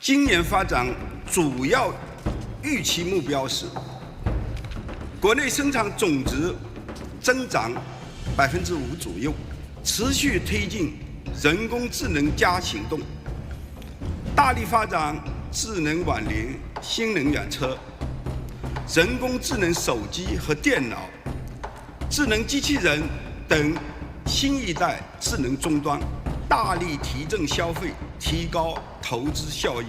今年发展主要预期目标是国内生产总值增长5%左右，持续推进人工智能加行动，大力发展智能网联、新能源车、人工智能手机和电脑、智能机器人等新一代智能终端，大力提振消费，提高投资效益，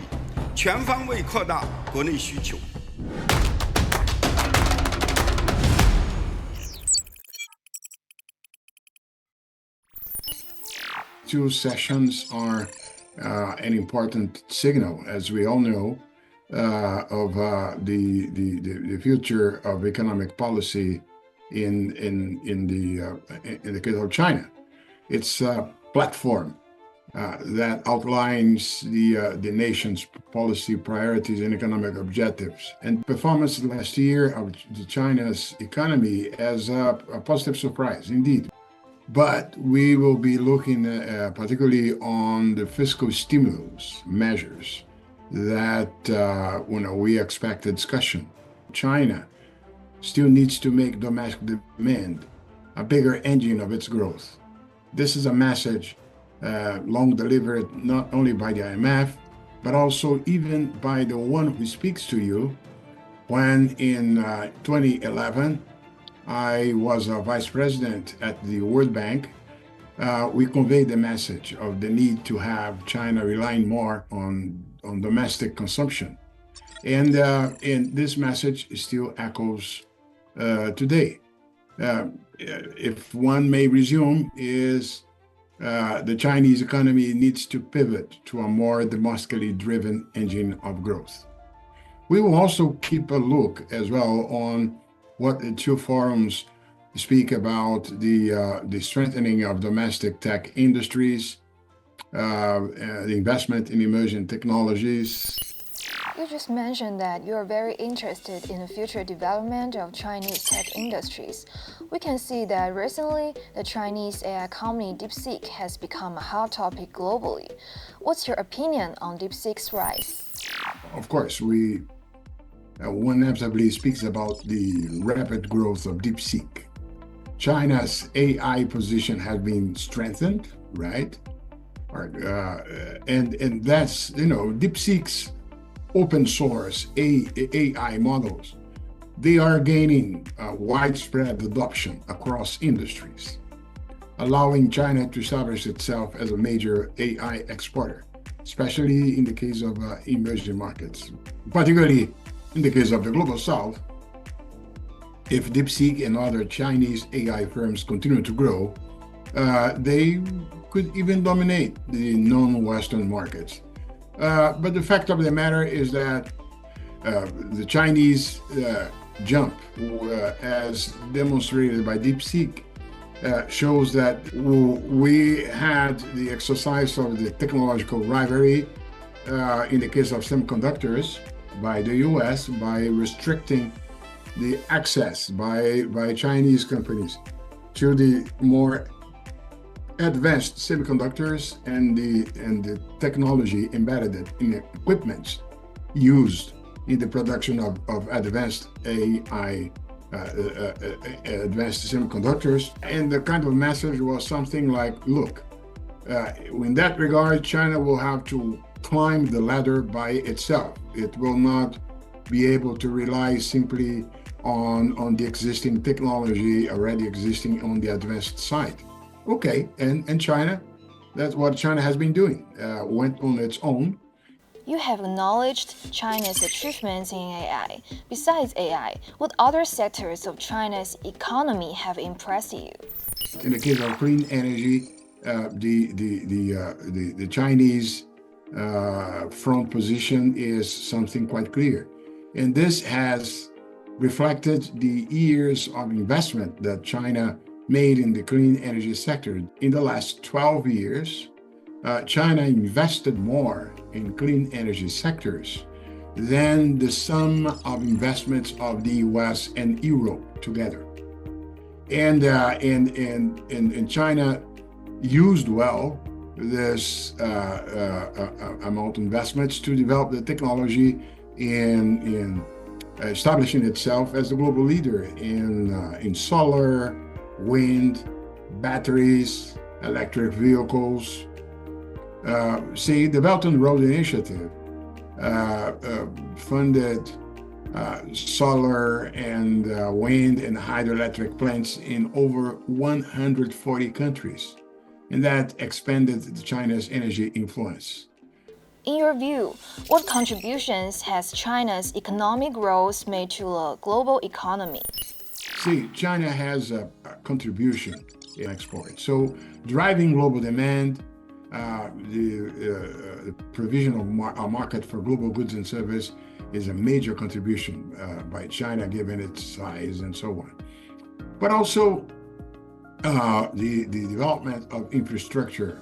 全方位扩大国内需求。Two sessions are an important signal, as we all know, of the future of economic policy in the case of China. It's a platform that outlines the nation's policy priorities and economic objectives. And performance last year of China's economy as a positive surprise, indeed. But we will be looking particularly on the fiscal stimulus measures that we expect a discussion. China still needs to make domestic demand a bigger engine of its growth. This is a message long delivered not only by the IMF, but also even by the one who speaks to you when in 2011, I was a vice president at the World Bank. We conveyed the message of the need to have China relying more on domestic consumption. And this message still echoes today. If one may resume, is the Chinese economy needs to pivot to a more domestically driven engine of growth. We will also keep a look as well on what the two forums speak about the strengthening of domestic tech industries, the investment in emerging technologies. You just mentioned that you are very interested in the future development of Chinese tech industries. We can see that recently the Chinese AI company DeepSeek has become a hot topic globally. What's your opinion on DeepSeek's rise? Of course, one inevitably speaks about the rapid growth of DeepSeek. China's AI position has been strengthened, right? And that's, DeepSeek's open source AI models, they are gaining widespread adoption across industries, allowing China to establish itself as a major AI exporter, especially in the case of emerging markets, particularly in the case of the Global South. If DeepSeek and other Chinese AI firms continue to grow, they could even dominate the non-Western markets. But the fact of the matter is that the Chinese jump, as demonstrated by DeepSeek, shows that we had the exercise of the technological rivalry in the case of semiconductors by the US by restricting the access by Chinese companies to the more advanced semiconductors and the technology embedded in equipment used in the production of advanced AI, advanced semiconductors. And the kind of message was something like, look, in that regard, China will have to climb the ladder by itself. It will not be able to rely simply on the existing technology already existing on the advanced side. Okay, and China, that's what China has been doing, went on its own. You have acknowledged China's achievements in AI. Besides AI, what other sectors of China's economy have impressed you? In the case of clean energy, the Chinese front position is something quite clear. And this has reflected the years of investment that China made in the clean energy sector. In the last 12 years, China invested more in clean energy sectors than the sum of investments of the US and Europe together. And China used well this amount of investments to develop the technology in establishing itself as the global leader in solar, wind, batteries, electric vehicles. The Belt and Road Initiative funded solar and wind and hydroelectric plants in over 140 countries, and that expanded China's energy influence. In your view, what contributions has China's economic growth made to the global economy? China has a contribution in export. So driving global demand, the provision of a market for global goods and service is a major contribution by China, given its size and so on. But also the development of infrastructure,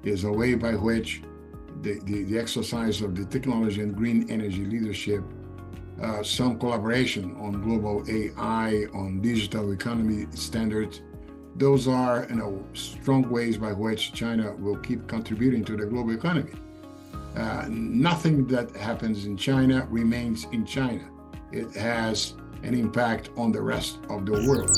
is a way by which the exercise of the technology and green energy leadership, some collaboration on global AI, on digital economy standards, those are strong ways by which China will keep contributing to the global economy. Nothing that happens in China remains in China. It has an impact on the rest of the world.